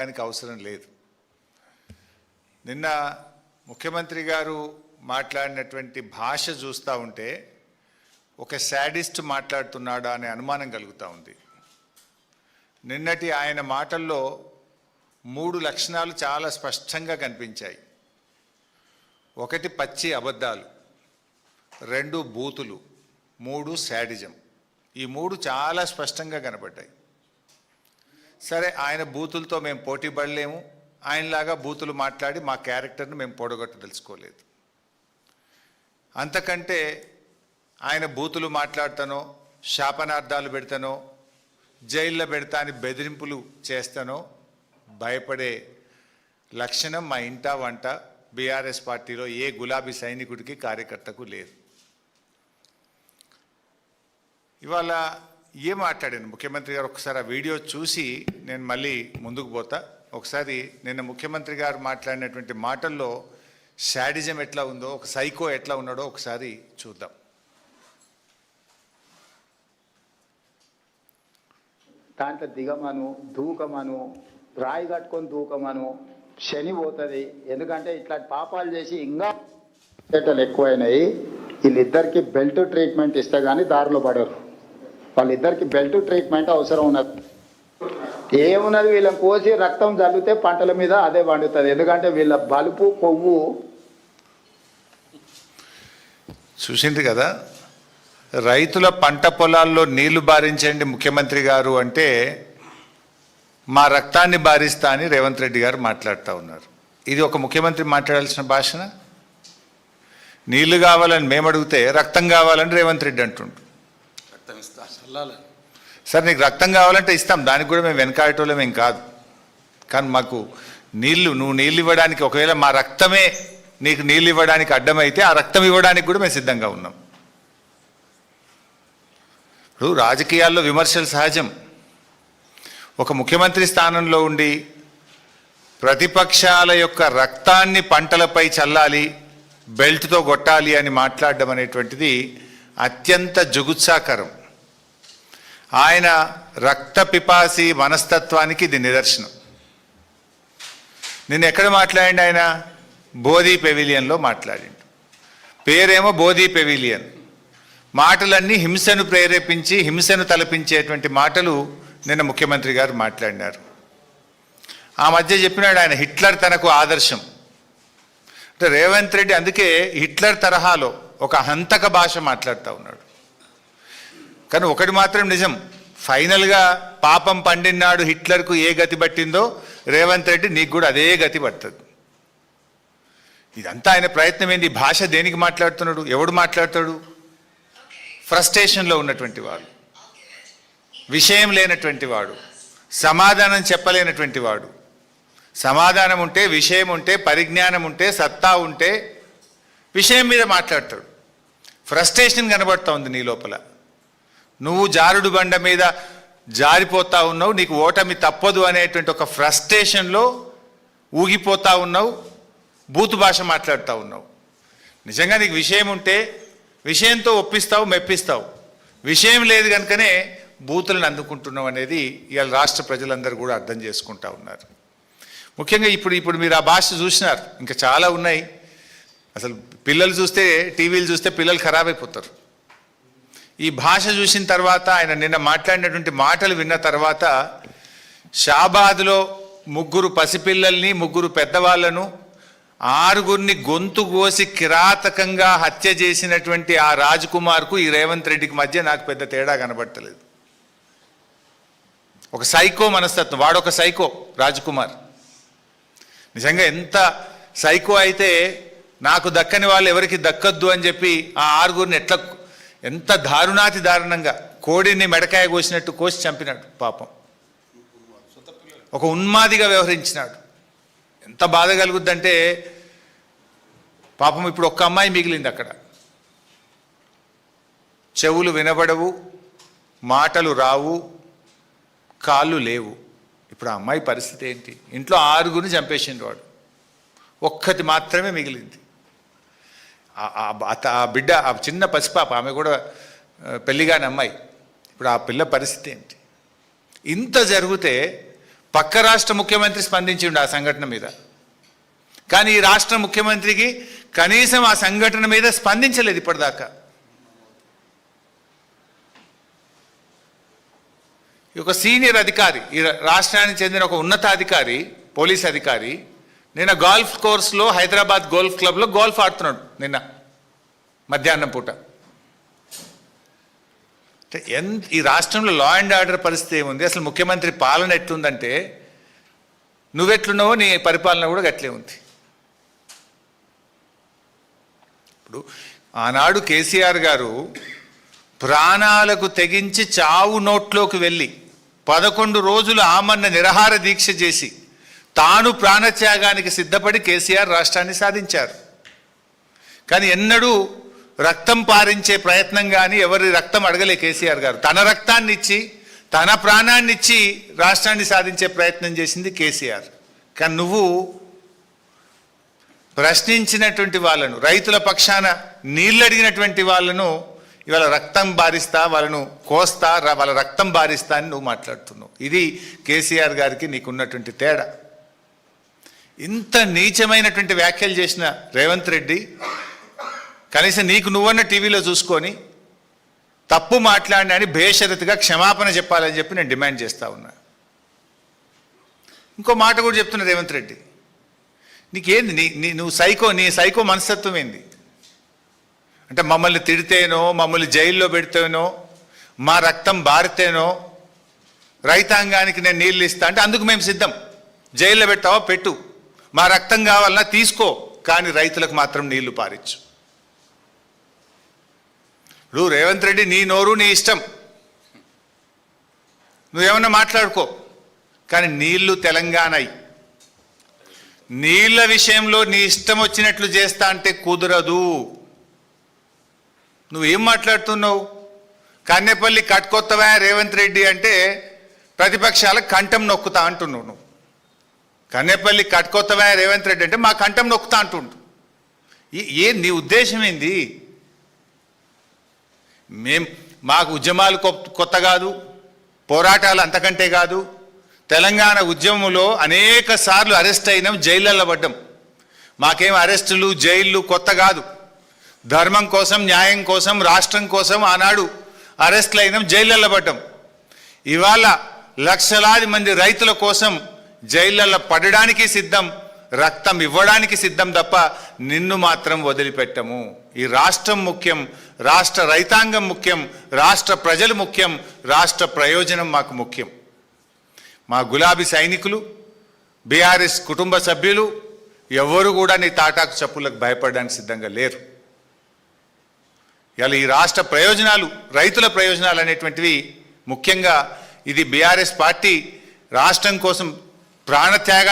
దానికి అవసరం లేదు. నిన్న ముఖ్యమంత్రి గారు మాట్లాడినటువంటి భాష చూస్తూ ఉంటే ఒక శాడిస్ట్ మాట్లాడుతున్నాడా అనే అనుమానం కలుగుతూ ఉంది. నిన్నటి ఆయన మాటల్లో 3 లక్షణాలు చాలా స్పష్టంగా కనిపించాయి. 1 పచ్చి అబద్ధాలు, 2 బూతులు, 3 శాడిజం. ఈ 3 చాలా స్పష్టంగా కనబడ్డాయి. సరే, ఆయన బూతులతో మేము పోటీ పడలేము, ఆయనలాగా బూతులు మాట్లాడి మా క్యారెక్టర్ను మేము పొడగొట్టదలుచుకోలేదు. అంతకంటే ఆయన బూతులు మాట్లాడతానో, శాపనార్థాలు పెడతానో, జైల్లో పెడతా అని బెదిరింపులు చేస్తానో భయపడే లక్షణం మా ఇంటా వంట బీఆర్ఎస్ పార్టీలో ఏ గులాబీ సైనికుడికి కార్యకర్తకు లేదు. ఇవాళ ఏం మాట్లాడాను ముఖ్యమంత్రి గారు, ఒకసారి ఆ వీడియో చూసి నేను మళ్ళీ ముందుకు పోతా. ఒకసారి నిన్న ముఖ్యమంత్రి గారు మాట్లాడినటువంటి మాటల్లో శాడిజం ఎట్లా ఉందో, ఒక సైకో ఎట్లా ఉన్నాడో ఒకసారి చూద్దాం. దాంట్లో దిగమను, దూకమను, రాయి కట్టుకొని దూకమను, శని పోతుంది. ఎందుకంటే ఇట్లాంటి పాపాలు చేసి ఇంకా ఎక్కువైనాయి. వీళ్ళిద్దరికి బెల్ట్ ట్రీట్మెంట్ ఇస్తే కానీ దారిలో పడరు. వాళ్ళిద్దరికి బెల్ట్ ట్రీట్మెంట్ అవసరం ఉన్నది. ఏమున్నది, వీళ్ళని కోసి రక్తం చల్లితే పంటల మీద అదే పండుతుంది. ఎందుకంటే వీళ్ళ బలుపు కొవ్వు చూసింది కదా. రైతుల పంట పొలాల్లో నీళ్లు బారించండి ముఖ్యమంత్రి గారు అంటే మా రక్తాన్ని బారిస్తా అని రేవంత్ రెడ్డి గారు మాట్లాడుతూ ఉన్నారు. ఇది ఒక ముఖ్యమంత్రి మాట్లాడాల్సిన భాషన? నీళ్లు కావాలని మేము అడిగితే రక్తం కావాలని రేవంత్ రెడ్డి అంటుండు. సార్, నీకు రక్తం కావాలంటే ఇస్తాం, దానికి కూడా మేము వెనకాడటోళ్ళం ఏం కాదు. కానీ మాకు నువ్వు నీళ్ళు ఇవ్వడానికి, ఒకవేళ మా రక్తమే నీకు నీళ్ళు ఇవ్వడానికి అడ్డమైతే ఆ రక్తం ఇవ్వడానికి కూడా మేము సిద్ధంగా ఉన్నాం. ఇప్పుడు రాజకీయాల్లో విమర్శలు సహజం. ఒక ముఖ్యమంత్రి స్థానంలో ఉండి ప్రతిపక్షాల యొక్క రక్తాన్ని పంటలపై చల్లాలి, బెల్ట్తో కొట్టాలి అని మాట్లాడడం అనేటువంటిది అత్యంత జుగుత్సాకరం. ఆయన రక్త పిపాసి మనస్తత్వానికి ఇది నిదర్శనం. నిన్న ఎక్కడ మాట్లాడిండు ఆయన? బోధి పెవిలియన్లో మాట్లాడిండు. పేరేమో బోధి పెవిలియన్. మాటలన్నీ హింసను ప్రేరేపించి హింసను తలపించేటువంటి మాటలు నిన్న ముఖ్యమంత్రి గారు మాట్లాడినారు. ఆ మధ్య చెప్పినాడు ఆయన హిట్లర్ తనకు ఆదర్శం అంటే. రేవంత్ రెడ్డి అందుకే హిట్లర్ తరహాలో ఒక హంతక భాష మాట్లాడుతూ ఉన్నాడు. కానీ ఒకటి మాత్రం నిజం, ఫైనల్గా పాపం పండినాడు హిట్లర్కు ఏ గతి పట్టిందో రేవంత్ రెడ్డి నీకు కూడా అదే గతి పడుతుంది. ఇదంతా ఆయన ప్రయత్నం ఏంది? భాష దేనికి మాట్లాడుతున్నాడు? ఎవడు మాట్లాడతాడు? ఫ్రస్ట్రేషన్లో ఉన్నటువంటి వాడు, విషయం లేనటువంటి వాడు, సమాధానం చెప్పలేనటువంటి వాడు. సమాధానం ఉంటే, విషయం ఉంటే, పరిజ్ఞానం ఉంటే, సత్తా ఉంటే విషయం మీద మాట్లాడతాడు. ఫ్రస్ట్రేషన్ కనబడుతూ ఉంది నీ లోపల. నువ్వు జారుడు బండ మీద జారిపోతా ఉన్నావు, నీకు ఓటమి తప్పదు అనేటువంటి ఒక ఫ్రస్ట్రేషన్లో ఊగిపోతా ఉన్నావు, బూతు భాష మాట్లాడుతూ ఉన్నావు. నిజంగా నీకు విషయం ఉంటే విషయంతో ఒప్పిస్తావు, మెప్పిస్తావు. విషయం లేదు కనుకనే బూతులను అందుకుంటున్నావు అనేది ఇవాళ రాష్ట్ర ప్రజలందరూ కూడా అర్థం చేసుకుంటా ఉన్నారు. ముఖ్యంగా ఇప్పుడు మీరు ఆ భాష చూసినారు, ఇంకా చాలా ఉన్నాయి. అసలు పిల్లలు చూస్తే, టీవీలు చూస్తే పిల్లలు ఖరాబ్ అయిపోతారు. ఈ భాష చూసిన తర్వాత, ఆయన నిన్న మాట్లాడినటువంటి మాటలు విన్న తర్వాత, షాబాద్లో 3 పసిపిల్లల్ని, 3 పెద్దవాళ్లను, 6గురిని గొంతు కోసి కిరాతకంగా హత్య చేసినటువంటి ఆ రాజ్కుమార్కు ఈ రేవంత్ రెడ్డికి మధ్య నాకు పెద్ద తేడా కనబడతలేదు. ఒక సైకో మనస్తత్వం, వాడొక సైకో రాజ్కుమార్. నిజంగా ఎంత సైకో అయితే నాకు దక్కని వాళ్ళు ఎవరికి దక్కద్దు అని చెప్పి ఆ 6గురిని ఎంత దారుణాతి దారుణంగా కోడిని మెడకాయ కోసినట్టు కోసి చంపినాడు. పాపం ఒక ఉన్మాదిగా వ్యవహరించినాడు. ఎంత బాధ కలుగుద్దంటే, పాపం ఇప్పుడు ఒక్క అమ్మాయి మిగిలింది అక్కడ. చెవులు వినబడవు, మాటలు రావు, కాళ్ళు లేవు. ఇప్పుడు ఆ అమ్మాయి పరిస్థితి ఏంటి? ఇంట్లో 6గురిని చంపేసిండు వాడు, ఒక్కటి మాత్రమే మిగిలింది. ఆ బిడ్డ, ఆ చిన్న పసిపాప, ఆమె కూడా పెళ్ళిగాని అమ్మాయి. ఇప్పుడు ఆ పిల్ల పరిస్థితి ఏంటి? ఇంత జరిగితే పక్క రాష్ట్ర ముఖ్యమంత్రి స్పందించిండు ఆ సంఘటన మీద. కానీ ఈ రాష్ట్ర ముఖ్యమంత్రికి కనీసం ఆ సంఘటన మీద స్పందించలేదు ఇప్పటిదాకా. ఒక సీనియర్ అధికారి, ఈ రాష్ట్రానికి చెందిన ఒక ఉన్నతాధికారి, పోలీస్ అధికారి నిన్న గోల్ఫ్ కోర్స్లో హైదరాబాద్ గోల్ఫ్ క్లబ్లో గోల్ఫ్ ఆడుతున్నాడు నిన్న మధ్యాహ్నం పూట. ఈ రాష్ట్రంలో లా అండ్ ఆర్డర్ పరిస్థితి ఏముంది, అసలు ముఖ్యమంత్రి పాలన ఎట్లుందంటే నువ్వెట్లున్నావో నీ పరిపాలన కూడా గట్లే ఉంది. ఇప్పుడు ఆనాడు కేసీఆర్ గారు ప్రాణాలకు తెగించి చావు నోట్లోకి వెళ్ళి 11 రోజులు ఆమరణ నిరాహార దీక్ష చేసి తాను ప్రాణత్యాగానికి సిద్ధపడి కేసీఆర్ రాష్ట్రాన్ని సాధించారు. కానీ ఎన్నడూ రక్తం పారించే ప్రయత్నం కానీ ఎవరి రక్తం అడగలే కేసీఆర్ గారు. తన రక్తాన్ని ఇచ్చి తన ప్రాణాన్ని ఇచ్చి రాష్ట్రాన్ని సాధించే ప్రయత్నం చేసింది కేసీఆర్. కానీ నువ్వు ప్రశ్నించినటువంటి వాళ్ళను, రైతుల పక్షాన నీళ్ళు అడిగినటువంటి వాళ్ళను ఇవాళ రక్తం బారిస్తా, వాళ్ళను కోస్తా, వాళ్ళ రక్తం బారిస్తా అని నువ్వు మాట్లాడుతున్నావు. ఇది కేసీఆర్ గారికి నీకున్నటువంటి తేడా. ఇంత నీచమైనటువంటి వ్యాఖ్యలు చేసిన రేవంత్ రెడ్డి కనీసం నీకు నువ్వన్న టీవీలో చూసుకొని తప్పు మాట్లాడినా అని బేషరతుగా క్షమాపణ చెప్పాలని చెప్పి నేను డిమాండ్ చేస్తా ఉన్నా. ఇంకో మాట కూడా చెప్తున్నా రేవంత్ రెడ్డి, నీకేంది నీ సైకో మనస్తత్వం ఏంది? అంటే మమ్మల్ని తిడితేనో, మమ్మల్ని జైల్లో పెడితేనో, మా రక్తం బారితేనో రైతాంగానికి నేను నీళ్ళు ఇస్తా అంటే అందుకు మేము సిద్ధం. జైల్లో పెట్టావా పెట్టు, మా రక్తం కావాలన్నా తీసుకో, కానీ రైతులకు మాత్రం నీళ్లు పారించు. ఇప్పుడు రేవంత్ రెడ్డి నీ నోరు నీ ఇష్టం, నువ్వేమన్నా మాట్లాడుకో, కానీ నీళ్లు తెలంగాణ నీళ్ల విషయంలో నీ ఇష్టం వచ్చినట్లు చేస్తా అంటే కుదరదు. నువ్వేం మాట్లాడుతున్నావు? కన్నెపల్లి కట్టుకొత్తవా రేవంత్ రెడ్డి అంటే ప్రతిపక్షాలకు కంఠం నొక్కుతా అంటున్నావు. నువ్వు కన్నెపల్లి కట్టుకొత్తవా రేవంత్ రెడ్డి అంటే మా కంఠం నొక్కుతా అంటుండు. నీ ఉద్దేశం ఏంది? మాకు ఉద్యమాలు కొత్త కాదు, పోరాటాలు అంతకంటే కాదు. తెలంగాణ ఉద్యమంలో అనేక సార్లు అరెస్ట్ అయినాం, జైళ్ళల్లో పడ్డాం. మాకేం అరెస్టులు జైళ్ళు కొత్త కాదు. ధర్మం కోసం, న్యాయం కోసం, రాష్ట్రం కోసం ఆనాడు అరెస్టులు అయినాం, జైళ్ళల్లో పడ్డాం. ఇవాళ లక్షలాది మంది రైతుల కోసం జైళ్ళల్లో పడడానికి సిద్ధం, రక్తం ఇవ్వడానికి సిద్ధం తప్ప నిన్ను మాత్రం వదిలిపెట్టము. ఈ రాష్ట్రం ముఖ్యం, రాష్ట్ర రైతాంగం ముఖ్యం, రాష్ట్ర ప్రజలు ముఖ్యం, రాష్ట్ర ప్రయోజనం మాకు ముఖ్యం. మా గులాబీ సైనికులు, బీఆర్ఎస్ కుటుంబ సభ్యులు ఎవరు కూడా నీ తాటాకు చప్పులకు భయపడడానికి సిద్ధంగా లేరు. ఇలా ఈ రాష్ట్ర ప్రయోజనాలు, రైతుల ప్రయోజనాలు అనేటువంటివి ముఖ్యంగా ఇది బీఆర్ఎస్ పార్టీ రాష్ట్రం కోసం ప్రాణత్యాగాన్ని